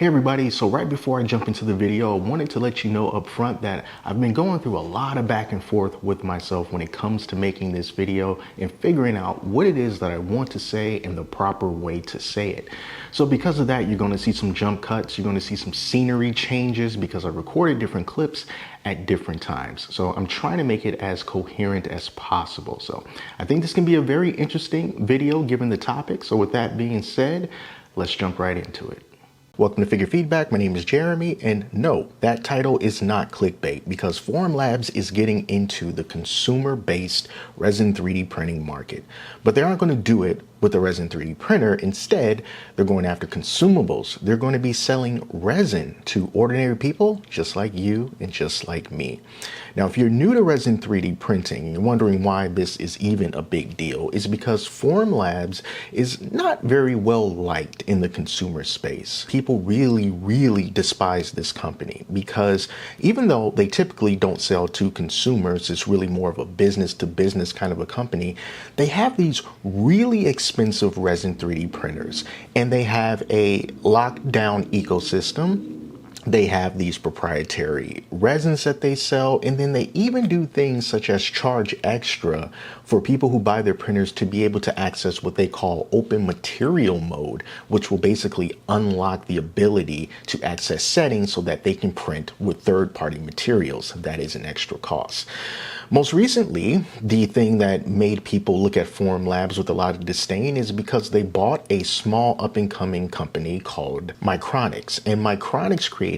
Hey everybody, so right before I jump into the video, I wanted to let you know up front that I've been going through a lot of back and forth with myself when it comes to making this video and figuring out what it is that I want to say and the proper way to say it. So because of that, you're going to see some jump cuts, you're going to see some scenery changes because I recorded different clips at different times. So I'm trying to make it as coherent as possible. So I think this can be a very interesting video given the topic. So with that being said, let's jump right into it. Welcome to Figure Feedback. My name is Jeremy, and no, that title is not clickbait because Formlabs is getting into the consumer-based resin 3D printing market. But they aren't going to do it with a resin 3D printer. Instead, they're going after consumables. They're going to be selling resin to ordinary people just like you and just like me. Now, if you're new to resin 3D printing and you're wondering why this is even a big deal, it's because Formlabs is not very well liked in the consumer space. People really despise this company because even though they typically don't sell to consumers, it's really more of a business to business kind of a company. They have these really expensive resin 3D printers and they have a locked down ecosystem. They have these proprietary resins that they sell, and then they even do things such as charge extra for people who buy their printers to be able to access what they call open material mode, which will basically unlock the ability to access settings so that they can print with third-party materials. That is an extra cost. Most recently, the thing that made people look at Formlabs with a lot of disdain is because they bought a small up-and-coming company called Micronics, and Micronics created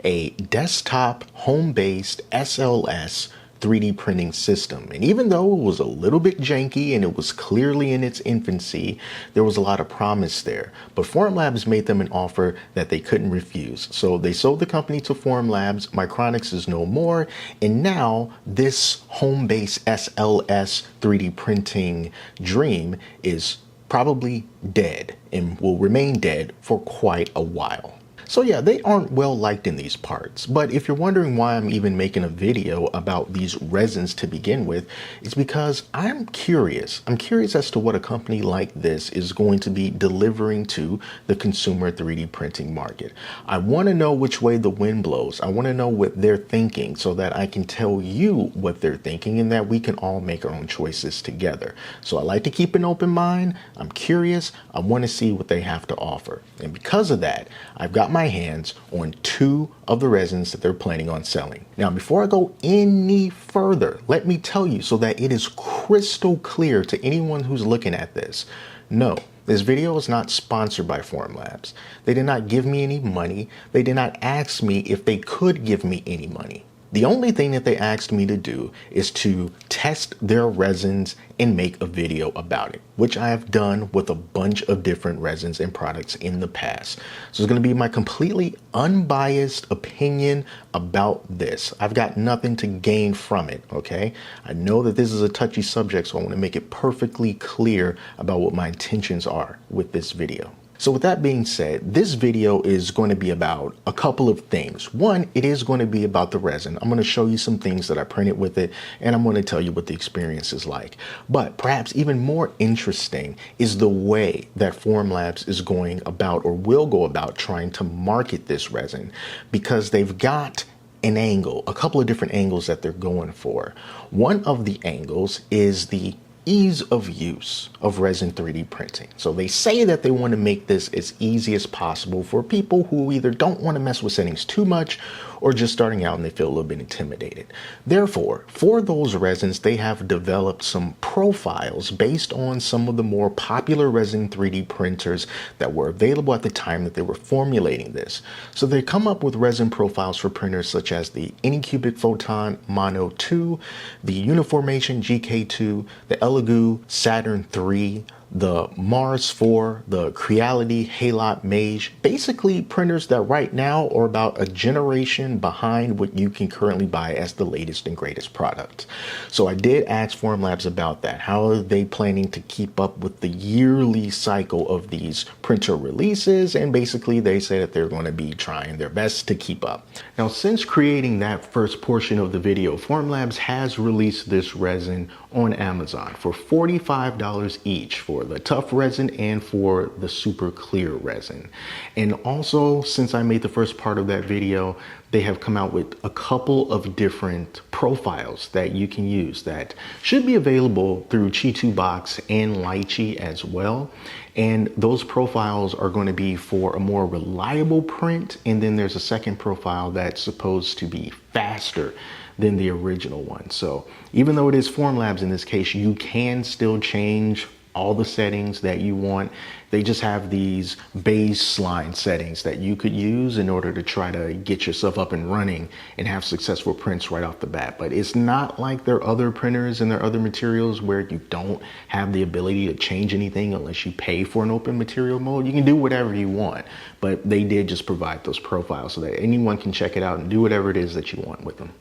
a desktop home-based SLS 3D printing system. And even though it was a little bit janky and it was clearly in its infancy, there was a lot of promise there. But Formlabs made them an offer that they couldn't refuse. So they sold the company to Formlabs, Micronics is no more, and now this home-based SLS 3D printing dream is probably dead and will remain dead for quite a while. So yeah, they aren't well liked in these parts, but if you're wondering why I'm even making a video about these resins to begin with, it's because I'm curious. I'm curious as to what a company like this is going to be delivering to the consumer 3D printing market. I want to know which way the wind blows. I want to know what they're thinking so that I can tell you what they're thinking and that we can all make our own choices together. So I like to keep an open mind. I'm curious. I want to see what they have to offer. And because of that, I've got my hands on 2 of the resins that they're planning on selling. Now, before I go any further, let me tell you so that it is crystal clear to anyone who's looking at this. No, this video is not sponsored by Formlabs. They did not give me any money. They did not ask me if they could give me any money. The only thing that they asked me to do is to test their resins and make a video about it, which I have done with a bunch of different resins and products in the past. So it's going to be my completely unbiased opinion about this. I've got nothing to gain from it, okay? I know that this is a touchy subject, so I want to make it perfectly clear about what my intentions are with this video. So with that being said, this video is going to be about a couple of things. One, it is going to be about the resin. I'm going to show you some things that I printed with it, and I'm going to tell you what the experience is like. But perhaps even more interesting is the way that Formlabs is going about or will go about trying to market this resin, because they've got an angle, a couple of different angles that they're going for. One of the angles is the ease of use of resin 3D printing. So they say that they want to make this as easy as possible for people who either don't want to mess with settings too much or just starting out and they feel a little bit intimidated. Therefore, for those resins, they have developed some profiles based on some of the more popular resin 3D printers that were available at the time that they were formulating this. So they come up with resin profiles for printers such as the Anycubic Photon Mono 2, the Uniformation GK2, the Elegoo Saturn 3, the Mars 4, the Creality Halot Mage, basically printers that right now are about a generation behind what you can currently buy as the latest and greatest product. So I did ask Formlabs about that. How are they planning to keep up with the yearly cycle of these printer releases? And basically they say that they're going to be trying their best to keep up. Now, since creating that first portion of the video, Formlabs has released this resin on Amazon for $45 each for for the tough resin and for the super clear resin. And also, since I made the first part of that video, they have come out with a couple of different profiles that you can use that should be available through Chi2Box and Lychee as well. And those profiles are going to be for a more reliable print. And then there's a second profile that's supposed to be faster than the original one. So even though it is Formlabs in this case, you can still change all the settings that you want. They just have these baseline settings that you could use in order to try to get yourself up and running and have successful prints right off the bat. But it's not like their other printers and their other materials where you don't have the ability to change anything unless you pay for an open material mode. You can do whatever you want, but they did just provide those profiles so that anyone can check it out and do whatever it is that you want with them.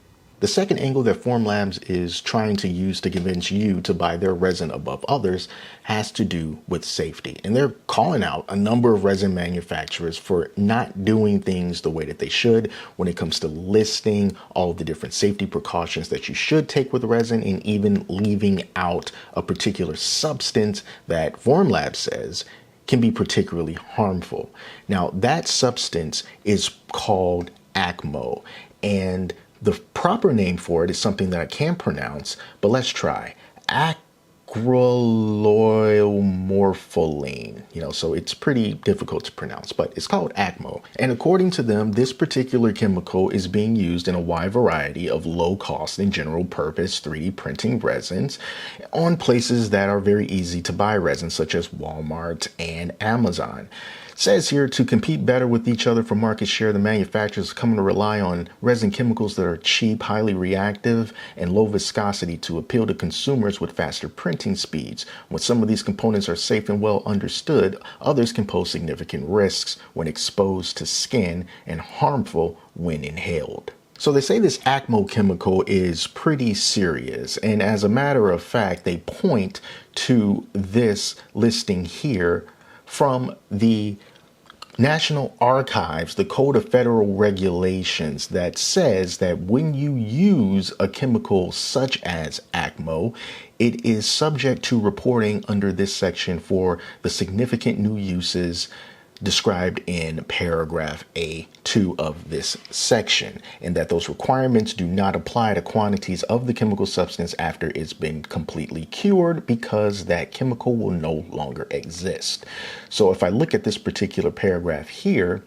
The second angle that Formlabs is trying to use to convince you to buy their resin above others has to do with safety. And they're calling out a number of resin manufacturers for not doing things the way that they should when it comes to listing all of the different safety precautions that you should take with resin, and even leaving out a particular substance that Formlabs says can be particularly harmful. Now, that substance is called ACMO, and the proper name for it is something that I can't pronounce, but let's try. Acryloromorpholine. So it's pretty difficult to pronounce, but it's called ACMO. And according to them, this particular chemical is being used in a wide variety of low cost and general purpose 3D printing resins on places that are very easy to buy resins, such as Walmart and Amazon. Says here, to compete better with each other for market share, the manufacturers are coming to rely on resin chemicals that are cheap, highly reactive, and low viscosity to appeal to consumers with faster printing speeds. When some of these components are safe and well understood, others can pose significant risks when exposed to skin and harmful when inhaled. So they say this ACMO chemical is pretty serious, and as a matter of fact, they point to this listing here from the National Archives, the Code of Federal Regulations, that says that when you use a chemical such as ACMO, it is subject to reporting under this section for the significant new uses described in paragraph A2 of this section, and that those requirements do not apply to quantities of the chemical substance after it's been completely cured, because that chemical will no longer exist. So if I look at this particular paragraph here,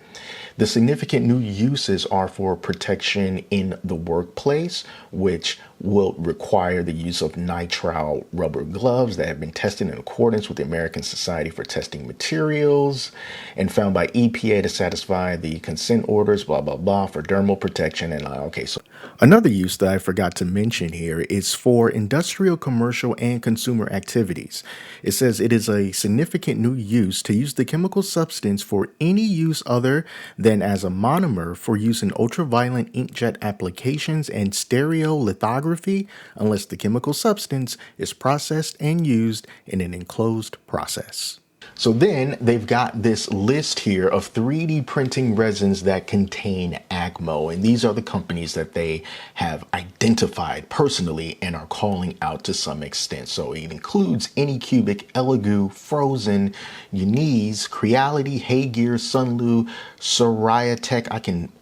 the significant new uses are for protection in the workplace, which will require the use of nitrile rubber gloves that have been tested in accordance with the American Society for Testing Materials and found by EPA to satisfy the consent orders, blah, blah, blah, for dermal protection. And okay, so another use that I forgot to mention here is for industrial, commercial, and consumer activities. It says it is a significant new use to use the chemical substance for any use other than as a monomer for use in ultraviolet inkjet applications and stereolithography, unless the chemical substance is processed and used in an enclosed process. So then they've got this list here of 3D printing resins that contain ACMO, and these are the companies that they have identified personally and are calling out to some extent. So it includes Anycubic, Elegoo, Frozen, Uniz, Creality, Heygear, Sunlu, Soriatech,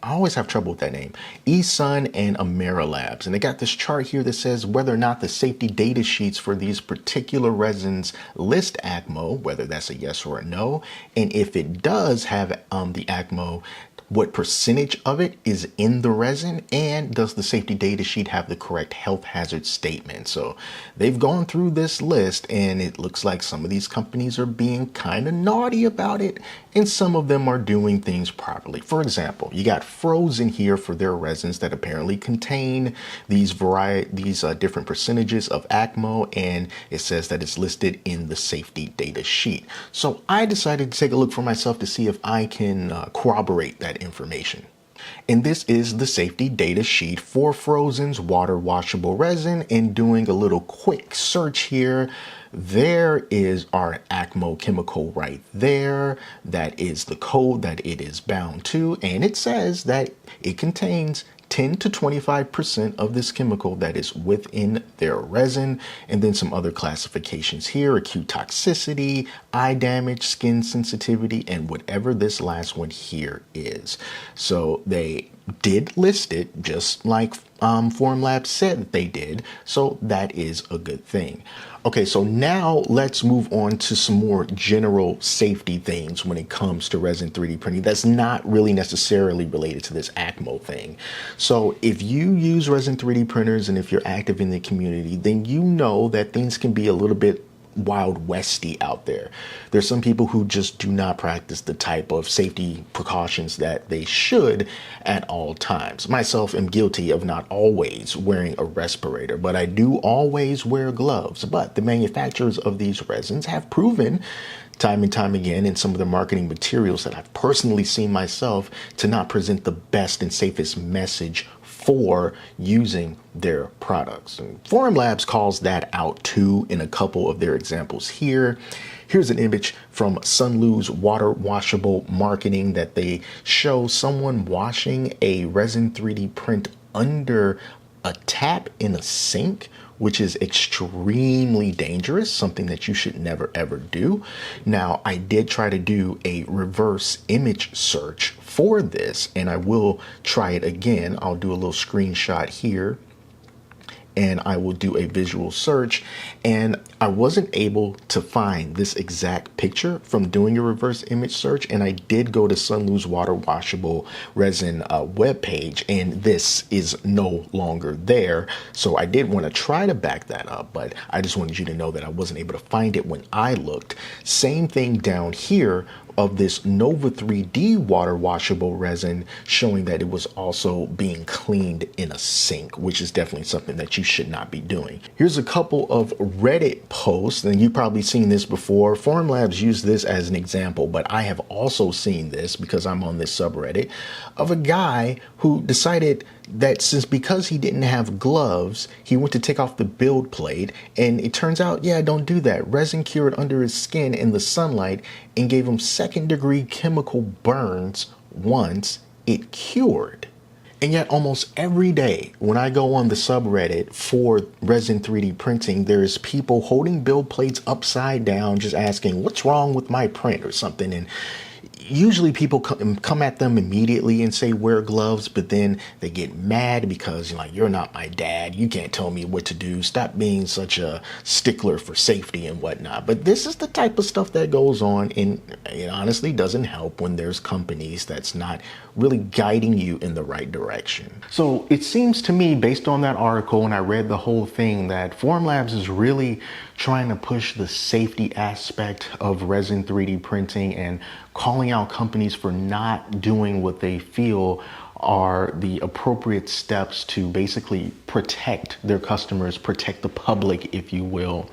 I always have trouble with that name, eSun, and Amerilabs. And they got this chart here that says whether or not the safety data sheets for these particular resins list ACMO, whether that's a yes or a no, and if it does have the ACMO, what percentage of it is in the resin, and does the safety data sheet have the correct health hazard statement. So they've gone through this list, and it looks like some of these companies are being kind of naughty about it, and some of them are doing things properly. For example, you got Frozen here for their resins that apparently contain these different percentages of ACMO, and it says that it's listed in the safety data sheet. So I decided to take a look for myself to see if I can corroborate that information. And this is the safety data sheet for Frozen's water washable resin. And doing a little quick search here, there is our ACMO chemical right there. That is the code that it is bound to, and it says that it contains 10 to 25% of this chemical that is within their resin, and then some other classifications here: acute toxicity, eye damage, skin sensitivity, and whatever this last one here is. So they did list it just like Formlabs said that they did, so that is a good thing. Okay, so now let's move on to some more general safety things when it comes to resin 3D printing that's not really necessarily related to this ACMO thing. So if you use resin 3D printers and if you're active in the community, then you know that things can be a little bit wild westy out there. There's some people who just do not practice the type of safety precautions that they should at all times. Myself am guilty of not always wearing a respirator, but I do always wear gloves. But the manufacturers of these resins have proven time and time again in some of the marketing materials that I've personally seen myself to not present the best and safest message for using their products. And Formlabs calls that out too in a couple of their examples here. Here's an image from Sunlu's water washable marketing that they show someone washing a resin 3D print under a tap in a sink, which is extremely dangerous, something that you should never ever do. Now, I did try to do a reverse image search for this, and I will try it again. I'll do a little screenshot here, and I will do a visual search, and I wasn't able to find this exact picture from doing a reverse image search, and I did go to Sunlu's water washable resin webpage, and this is no longer there. So I did want to try to back that up, but I just wanted you to know that I wasn't able to find it when I looked. Same thing down here of this Nova 3D water washable resin, showing that it was also being cleaned in a sink, which is definitely something that you should not be doing. Here's a couple of Reddit posts, and you've probably seen this before. Formlabs used this as an example, but I have also seen this because I'm on this subreddit of a guy who decided that because he didn't have gloves, he went to take off the build plate, and it turns out, yeah, don't do that. Resin cured under his skin in the sunlight and gave him second-degree chemical burns once it cured. And yet almost every day when I go on the subreddit for resin 3D printing, there's people holding build plates upside down just asking, what's wrong with my print or something? And usually people come at them immediately and say wear gloves, but then they get mad because you're not my dad. You can't tell me what to do. Stop being such a stickler for safety and whatnot. But this is the type of stuff that goes on, and it honestly doesn't help when there's companies that's not really guiding you in the right direction. So it seems to me, based on that article, and I read the whole thing, that Formlabs is really trying to push the safety aspect of resin 3D printing and calling out companies for not doing what they feel are the appropriate steps to basically protect their customers, protect the public, if you will.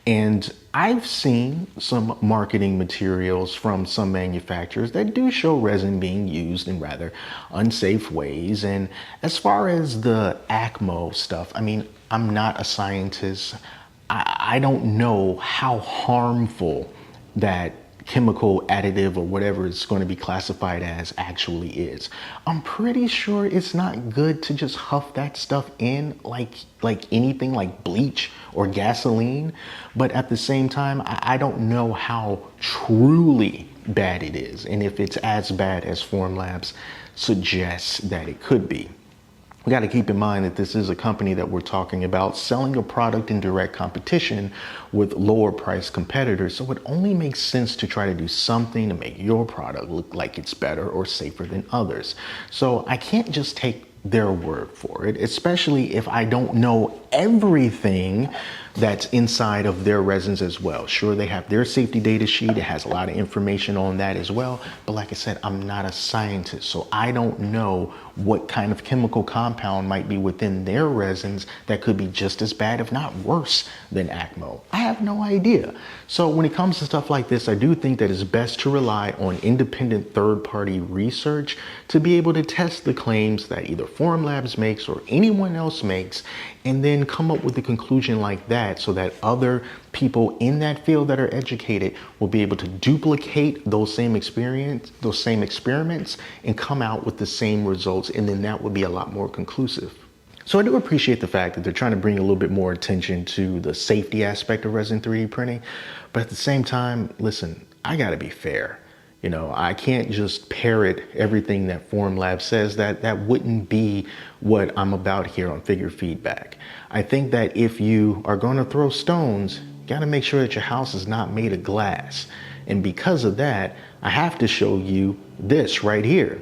And I've seen some marketing materials from some manufacturers that do show resin being used in rather unsafe ways. And as far as the ACMO stuff, I mean, I'm not a scientist. I don't know how harmful that chemical additive or whatever it's going to be classified as actually is. I'm pretty sure it's not good to just huff that stuff in like anything like bleach or gasoline. But at the same time, I don't know how truly bad it is, and if it's as bad as Formlabs suggests that it could be. We got to keep in mind that this is a company that we're talking about selling a product in direct competition with lower price competitors. So it only makes sense to try to do something to make your product look like it's better or safer than others. So I can't just take their word for it, especially if I don't know everything that's inside of their resins as well. Sure, they have their safety data sheet. It has a lot of information on that as well. But like I said, I'm not a scientist, so I don't know what kind of chemical compound might be within their resins that could be just as bad, if not worse, than ACMO. I have no idea. So when it comes to stuff like this, I do think that it's best to rely on independent third-party research to be able to test the claims that either Formlabs makes or anyone else makes, and then come up with a conclusion like that that so that other people in that field that are educated will be able to duplicate those same experiments and come out with the same results, and then that would be a lot more conclusive. So I do appreciate the fact that they're trying to bring a little bit more attention to the safety aspect of resin 3D printing, but at the same time, listen, I gotta be fair. You know, I can't just parrot everything that Formlabs says. That wouldn't be what I'm about here on Figure Feedback. I think that if you are going to throw stones, you got to make sure that your house is not made of glass. And because of that, I have to show you this right here.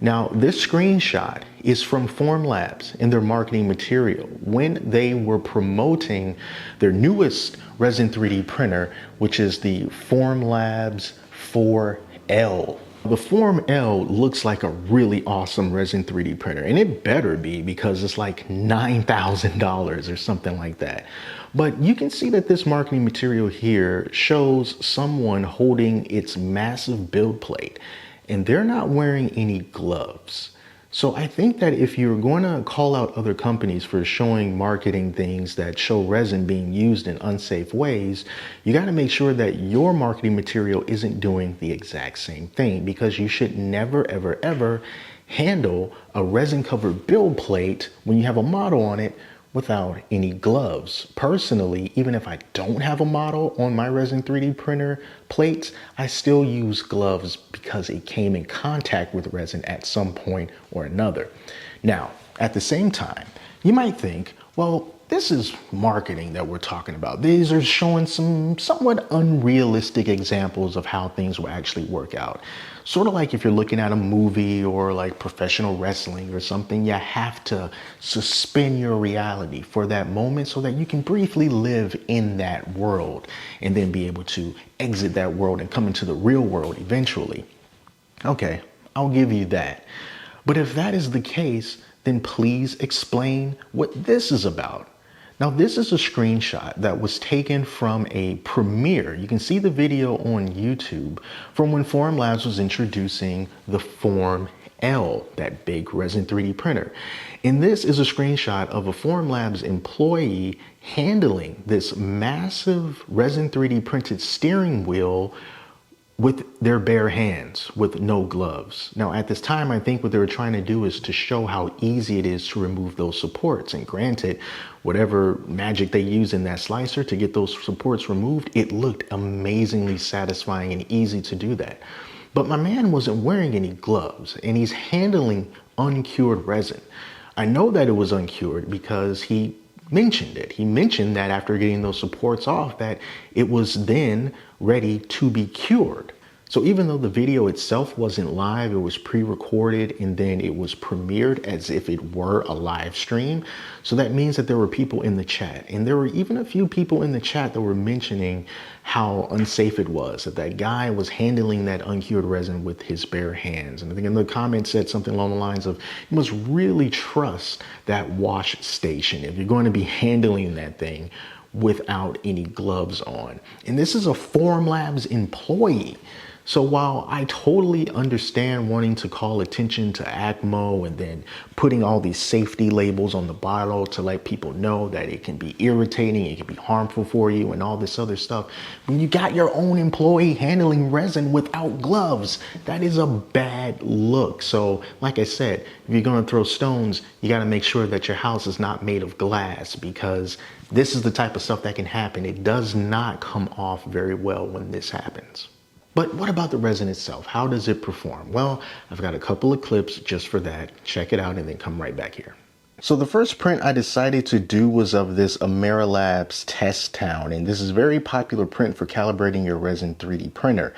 Now, this screenshot is from Formlabs in their marketing material when they were promoting their newest Resin 3D printer, which is the Formlabs 4L. The Form L looks like a really awesome Resin 3D printer, and it better be because it's like $9,000 or something like that. But you can see that this marketing material here shows someone holding its massive build plate, and they're not wearing any gloves. So I think that if you're going to call out other companies for showing marketing things that show resin being used in unsafe ways, you got to make sure that your marketing material isn't doing the exact same thing, because you should never, ever, ever handle a resin covered build plate when you have a model on it without any gloves. Personally, even if I don't have a model on my Resin 3D printer plates, I still use gloves because it came in contact with resin at some point or another. Now, at the same time, you might think, well, this is marketing that we're talking about. These are showing some somewhat unrealistic examples of how things will actually work out. Sort of like if you're looking at a movie or like professional wrestling or something, you have to suspend your reality for that moment so that you can briefly live in that world and then be able to exit that world and come into the real world eventually. Okay, I'll give you that. But if that is the case, then please explain what this is about. Now, this is a screenshot that was taken from a premiere. You can see the video on YouTube from when Formlabs was introducing the Form L, that big Resin 3D printer. And this is a screenshot of a Formlabs employee handling this massive Resin 3D printed steering wheel with their bare hands, with no gloves. Now, at this time, I think what they were trying to do is to show how easy it is to remove those supports. And granted, whatever magic they use in that slicer to get those supports removed, it looked amazingly satisfying and easy to do that. But my man wasn't wearing any gloves, and he's handling uncured resin. I know that it was uncured because he mentioned it. He mentioned that after getting those supports off, that it was then ready to be cured. So even though the video itself wasn't live, it was pre-recorded and then it was premiered as if it were a live stream. So that means that there were people in the chat, and there were even a few people in the chat that were mentioning how unsafe it was, that that guy was handling that uncured resin with his bare hands. And I think in the comments said something along the lines of, you must really trust that wash station if you're going to be handling that thing without any gloves on. And this is a Formlabs employee. So while I totally understand wanting to call attention to ACMO and then putting all these safety labels on the bottle to let people know that it can be irritating, it can be harmful for you and all this other stuff, when you got your own employee handling resin without gloves, that is a bad look. So like I said, if you're going to throw stones, you got to make sure that your house is not made of glass, because this is the type of stuff that can happen. It does not come off very well when this happens. But what about the resin itself? How does it perform? Well, I've got a couple of clips just for that. Check it out and then come right back here. So the first print I decided to do was of this Amerilabs Test Town, and this is a very popular print for calibrating your Resin 3D printer.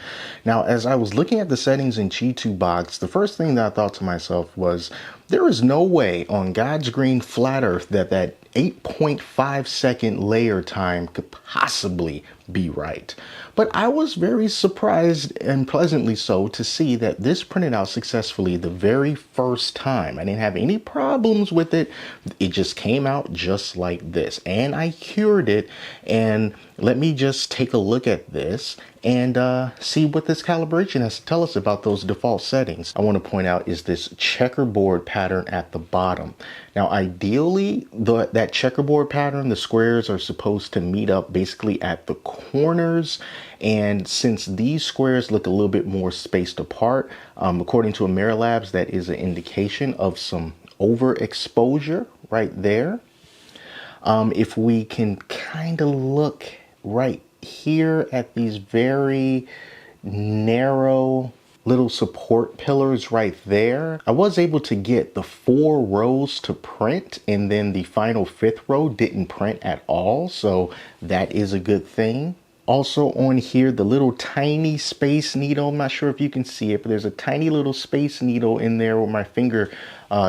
Now, as I was looking at the settings in G2 Box, the first thing that I thought to myself was, there is no way on God's green flat earth that 8.5 second layer time could possibly be right. But I was very surprised and pleasantly so to see that this printed out successfully the very first time. I didn't have any problems with it. It just came out just like this, and I cured it. And let me just take a look at this and see what this calibration has to tell us about those default settings. I want to point out is this checkerboard pattern at the bottom. Now, ideally, that checkerboard pattern, the squares are supposed to meet up basically at the corners. And since these squares look a little bit more spaced apart, according to Formlabs, that is an indication of some overexposure right there. If we can kind of look right here at these very narrow little support pillars right there, I was able to get the 4 rows to print, and then the final 5th row didn't print at all, so that is a good thing. Also on here, the little tiny space needle, I'm not sure if you can see it, but there's a tiny little space needle in there where my finger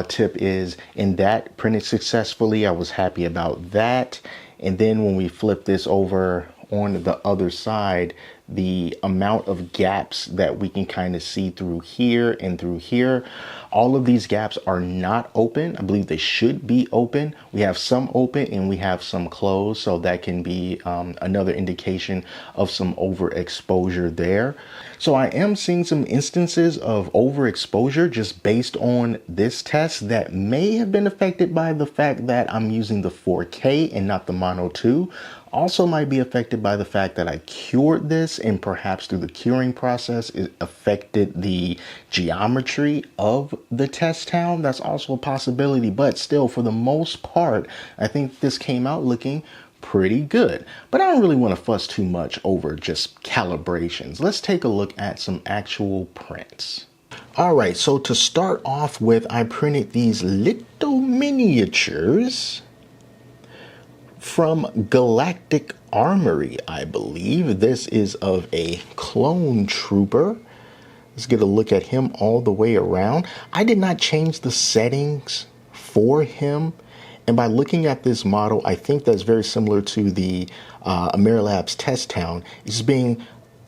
tip is, and that printed successfully. I was happy about that. And then when we flip this over on the other side, the amount of gaps that we can kind of see through here and through here, all of these gaps are not open. I believe they should be open. We have some open and we have some closed, so that can be another indication of some overexposure there. So I am seeing some instances of overexposure just based on this test that may have been affected by the fact that I'm using the 4K and not the Mono 2. Also might be affected by the fact that I cured this, and perhaps through the curing process it affected the geometry of the test town. That's also a possibility, but still, for the most part, I think this came out looking pretty good. But I don't really want to fuss too much over just calibrations. Let's take a look at some actual prints. All right, so to start off with, I printed these little miniatures from Galactic Armory, I believe. This is of a clone trooper. Let's get a look at him all the way around. I did not change the settings for him. And by looking at this model, I think that's very similar to the Formlabs test town. It's being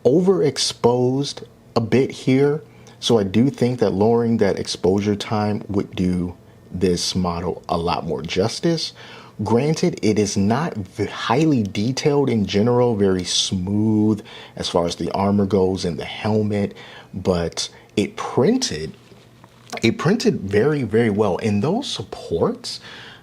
overexposed a bit here. So I do think that lowering that exposure time would do this model a lot more justice. Granted, it is not highly detailed in general, very smooth as far as the armor goes and the helmet, but it printed very, very well. And those supports,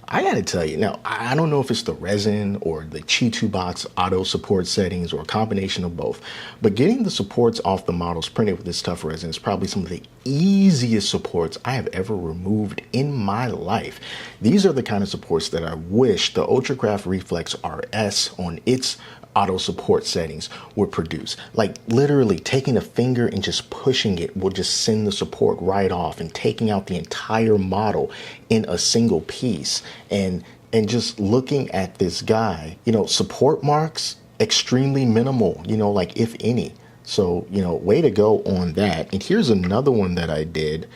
I gotta tell you, now, I don't know if it's the resin or the Chi2 box auto support settings or a combination of both, but getting the supports off the models printed with this tough resin is probably some of the easiest supports I have ever removed in my life. These are the kind of supports that I wish the Ultracraft Reflex RS on its auto support settings would produce. Like literally taking a finger and just pushing it will just send the support right off, and taking out the entire model in a single piece. And just looking at this guy, you know, support marks extremely minimal, you know, like if any. So, you know, way to go on that. And here's another one that I did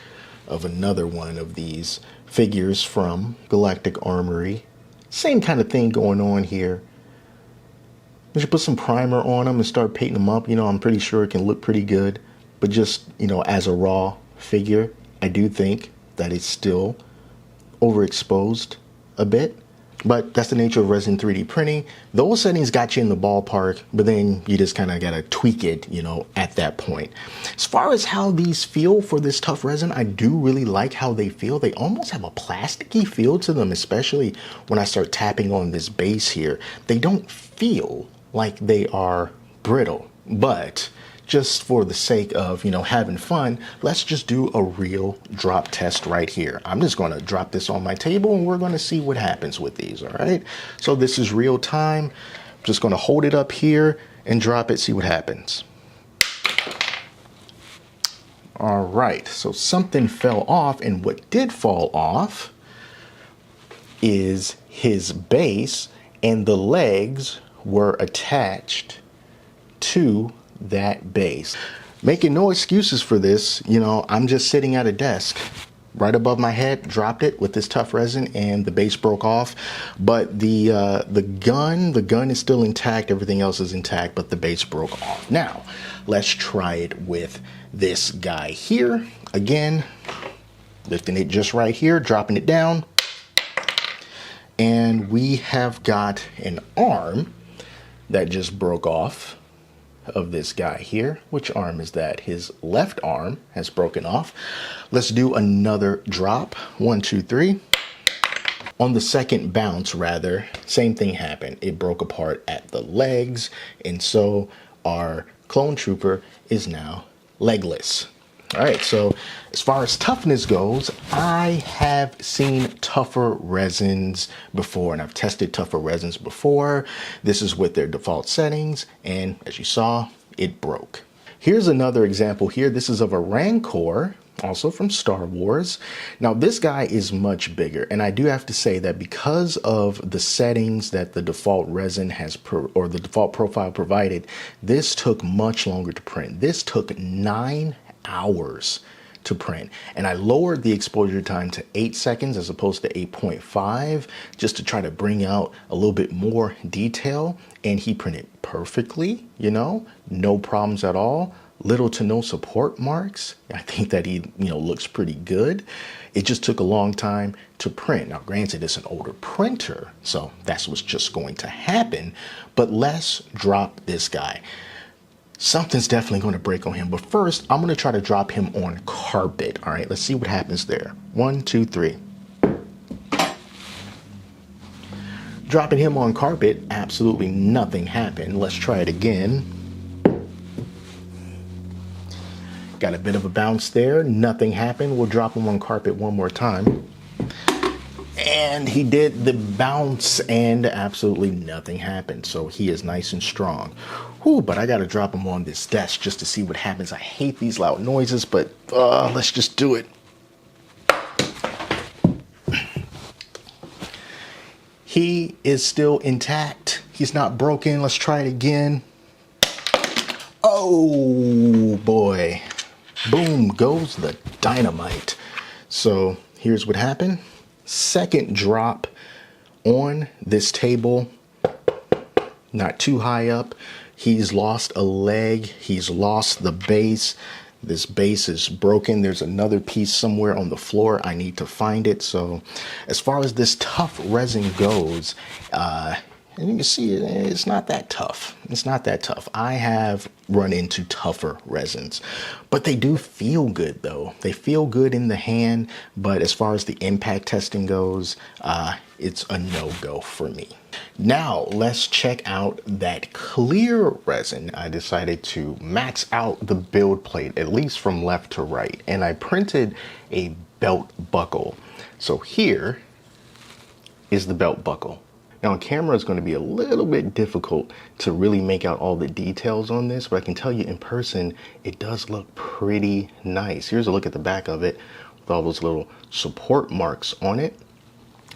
of another one of these figures from Galactic Armory. Same kind of thing going on here. We should put some primer on them and start painting them up. You know, I'm pretty sure it can look pretty good, but just, you know, as a raw figure, I do think that it's still overexposed a bit, but that's the nature of resin 3D printing. Those settings got you in the ballpark, but then you just kind of got to tweak it, you know, at that point. As far as how these feel for this tough resin, I do really like how they feel. They almost have a plasticky feel to them, especially when I start tapping on this base here. They don't feel like they are brittle, but just for the sake of, you know, having fun, let's just do a real drop test right here. I'm just going to drop this on my table and we're going to see what happens with these. All right, so this is real time. I'm just going to hold it up here and drop it, see what happens. All right, so something fell off, and what did fall off is his base, and the legs were attached to that base. Making no excuses for this, you know, I'm just sitting at a desk right above my head, dropped it with this tough resin, and the base broke off. But the gun is still intact. Everything else is intact, but the base broke off. Now, let's try it with this guy here. Again, lifting it just right here, dropping it down. And we have got an arm that just broke off of this guy here. Which arm is that? His left arm has broken off. Let's do another drop. 1, 2, 3. On the second bounce, rather, same thing happened. It broke apart at the legs, and so our clone trooper is now legless. All right, so as far as toughness goes, I have seen tougher resins before, and I've tested tougher resins before. This is with their default settings, and as you saw, it broke. Here's another example here. This is of a Rancor, also from Star Wars. Now, this guy is much bigger, and I do have to say that because of the settings that the default resin has, or the default profile provided, this took much longer to print. This took 9 hours to print, and I lowered the exposure time to 8 seconds as opposed to 8.5 just to try to bring out a little bit more detail, and he printed perfectly, you know, no problems at all, little to no support marks. I think that he, you know, looks pretty good. It just took a long time to print. Now, granted, it's an older printer, so that's what's just going to happen, but let's drop this guy. Something's definitely going to break on him, but first I'm going to try to drop him on carpet. All right, let's see what happens there. 1, 2, 3. Dropping him on carpet, absolutely nothing happened. Let's try it again. Got a bit of a bounce there, nothing happened. We'll drop him on carpet one more time. And he did the bounce and absolutely nothing happened. So he is nice and strong. Whew, but I got to drop him on this desk just to see what happens. I hate these loud noises, but let's just do it. He is still intact. He's not broken. Let's try it again. Oh boy. Boom goes the dynamite. So here's what happened. Second drop on this table, not too high up. He's lost a leg. He's lost the base. This base is broken. There's another piece somewhere on the floor. I need to find it. So as far as this tough resin goes, and you can see it's not that tough. It's not that tough. I have run into tougher resins, but they do feel good though. They feel good in the hand, but as far as the impact testing goes, it's a no-go for me. Now let's check out that clear resin. I decided to max out the build plate, at least from left to right, and I printed a belt buckle. So here is the belt buckle. Now on camera it's going to be a little bit difficult to really make out all the details on this, but I can tell you in person it does look pretty nice. Here's a look at the back of it with all those little support marks on it.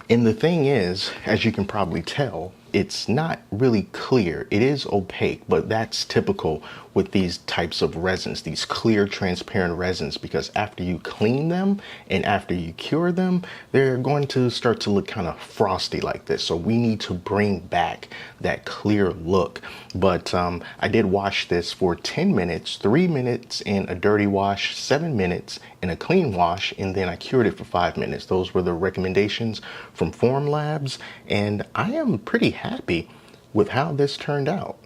And the thing is, as you can probably tell, it's not really clear. It is opaque, but that's typical with these types of resins, these clear, transparent resins, because after you clean them and after you cure them, they're going to start to look kind of frosty like this. So we need to bring back that clear look. But I did wash this for 10 minutes, 3 minutes in a dirty wash, 7 minutes in a clean wash, and then I cured it for 5 minutes. Those were the recommendations from Formlabs, and I am pretty happy with how this turned out.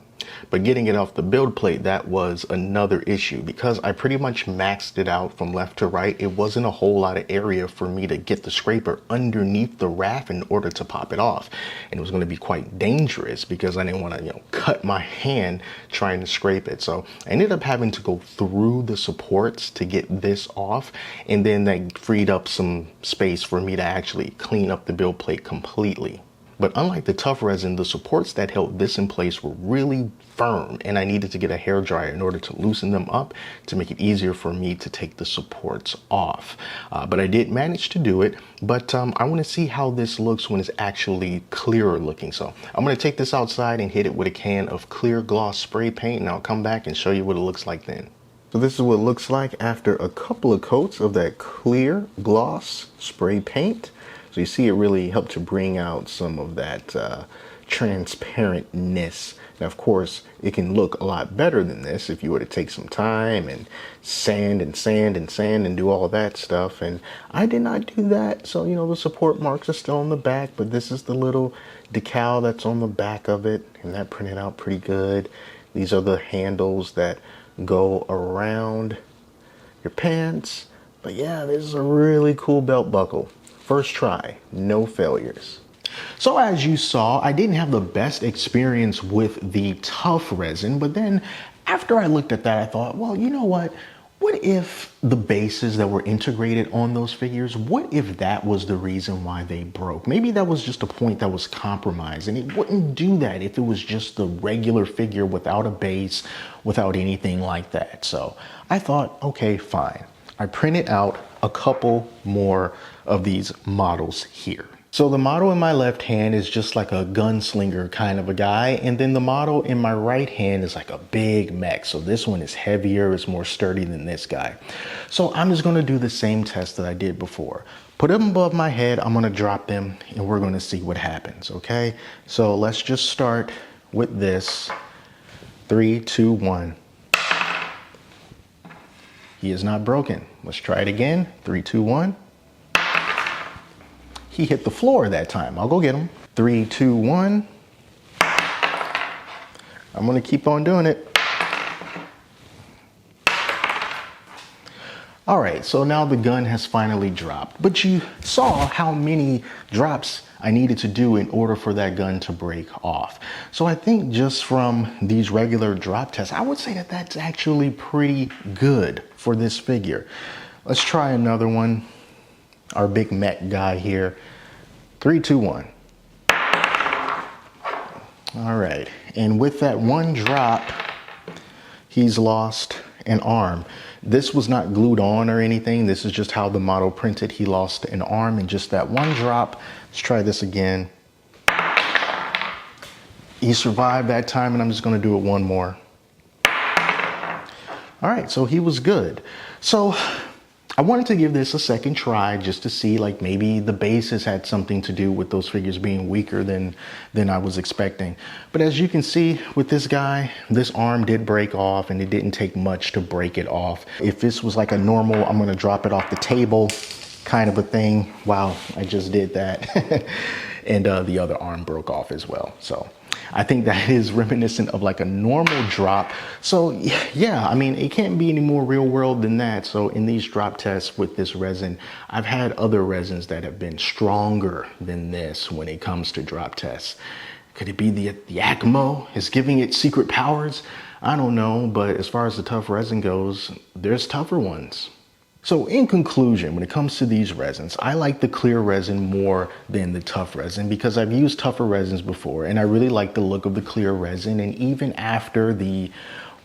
But getting it off the build plate, that was another issue because I pretty much maxed it out from left to right. It wasn't a whole lot of area for me to get the scraper underneath the raft in order to pop it off. And it was going to be quite dangerous because I didn't want to, cut my hand trying to scrape it. So I ended up having to go through the supports to get this off. And then that freed up some space for me to actually clean up the build plate completely. But unlike the tough resin, the supports that held this in place were really firm, and I needed to get a hairdryer in order to loosen them up to make it easier for me to take the supports off. But I did manage to do it, but I want to see how this looks when it's actually clearer looking. So I'm going to take this outside and hit it with a can of clear gloss spray paint, and I'll come back and show you what it looks like then. So this is what it looks like after a couple of coats of that clear gloss spray paint. So you see it really helped to bring out some of that transparentness. Now, of course, it can look a lot better than this if you were to take some time and sand and sand and sand and do all that stuff. And I did not do that. So, you know, the support marks are still on the back, but this is the little decal that's on the back of it. And that printed out pretty good. These are the handles that go around your pants. But yeah, this is a really cool belt buckle. First try, no failures. So as you saw, I didn't have the best experience with the tough resin, but then after I looked at that, I thought, well, you know what? What if the bases that were integrated on those figures, what if that was the reason why they broke? Maybe that was just a point that was compromised, and it wouldn't do that if it was just the regular figure without a base, without anything like that. So I thought, okay, fine. I printed out a couple more of these models here. So the model in my left hand is just like a gunslinger kind of a guy. And then the model in my right hand is like a big mech. So this one is heavier, it's more sturdy than this guy. So I'm just gonna do the same test that I did before. Put them above my head, I'm gonna drop them and we're gonna see what happens, okay? So let's just start with this. 3, 2, 1. He is not broken. Let's try it again. 3, 2, 1. He hit the floor that time. I'll go get him. 3, 2, 1. I'm gonna keep on doing it. All right, so now the gun has finally dropped, but you saw how many drops I needed to do in order for that gun to break off. So I think just from these regular drop tests, I would say that that's actually pretty good for this figure. Let's try another one. Our big mech guy here. 3, 2, 1. All right, and with that one drop, he's lost an arm. This was not glued on or anything. This is just how the model printed. He lost an arm in just that one drop. Let's try this again. He survived that time, and I'm just gonna do it one more. All right, so he was good. So I wanted to give this a second try just to see, like, maybe the bases had something to do with those figures being weaker than I was expecting. But as you can see with this guy, this arm did break off, and it didn't take much to break it off. If this was like a normal, I'm gonna drop it off the table kind of a thing, wow, I just did that. And the other arm broke off as well. So I think that is reminiscent of like a normal drop. So yeah, I mean, it can't be any more real world than that. So in these drop tests with this resin, I've had other resins that have been stronger than this when it comes to drop tests. Could it be the ACMO is giving it secret powers? I don't know, but as far as the tough resin goes, there's tougher ones. So in conclusion, when it comes to these resins, I like the clear resin more than the tough resin because I've used tougher resins before and I really like the look of the clear resin. And even after the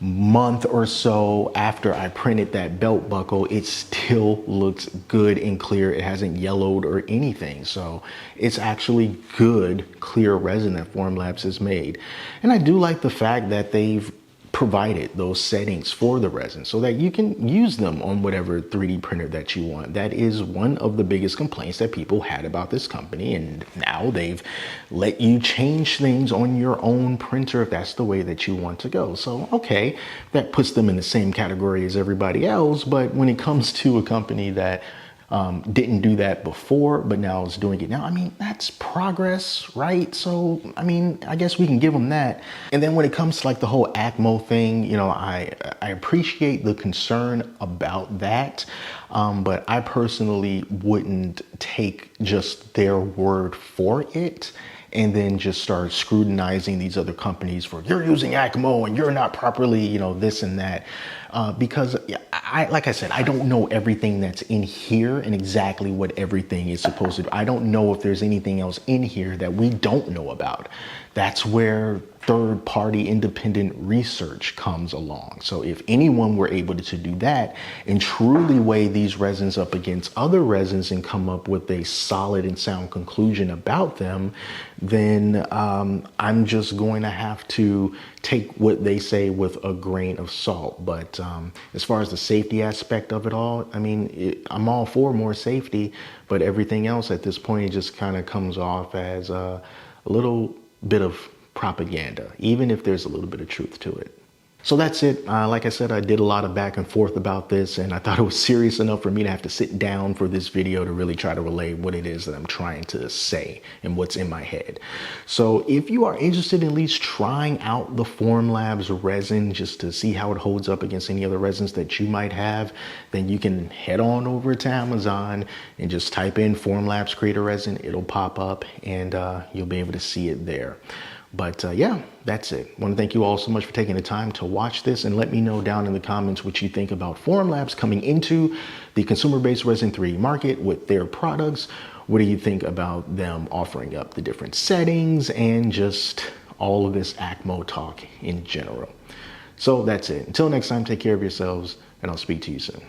month or so after I printed that belt buckle, it still looks good and clear. It hasn't yellowed or anything. So it's actually good clear resin that Formlabs has made. And I do like the fact that they've provided those settings for the resin so that you can use them on whatever 3D printer that you want. That is one of the biggest complaints that people had about this company, and now they've let you change things on your own printer if that's the way that you want to go. So okay, that puts them in the same category as everybody else, but when it comes to a company that didn't do that before, but now is doing it now, I mean, that's progress, right? So, I mean, I guess we can give them that. And then when it comes to like the whole ACMO thing, you know, I appreciate the concern about that. But I personally wouldn't take just their word for it and then just start scrutinizing these other companies for you're using ACMO and you're not properly, you know, this and that. Because like I said, I don't know everything that's in here and exactly what everything is supposed to do. I don't know if there's anything else in here that we don't know about. That's where third-party independent research comes along. So if anyone were able to do that and truly weigh these resins up against other resins and come up with a solid and sound conclusion about them, then I'm just going to have to take what they say with a grain of salt. But But as far as the safety aspect of it all, I mean, I'm all for more safety, but everything else at this point, it just kind of comes off as a little bit of propaganda, even if there's a little bit of truth to it. So that's it. Like I said, I did a lot of back and forth about this, and I thought it was serious enough for me to have to sit down for this video to really try to relay what it is that I'm trying to say and what's in my head. So if you are interested in at least trying out the Formlabs resin just to see how it holds up against any other resins that you might have, then you can head on over to Amazon and just type in Formlabs Creator Resin. It'll pop up and you'll be able to see it there. But yeah, that's it. I want to thank you all so much for taking the time to watch this, and let me know down in the comments what you think about Formlabs coming into the consumer-based resin 3D market with their products. What do you think about them offering up the different settings and just all of this ACMO talk in general? So that's it. Until next time, take care of yourselves, and I'll speak to you soon.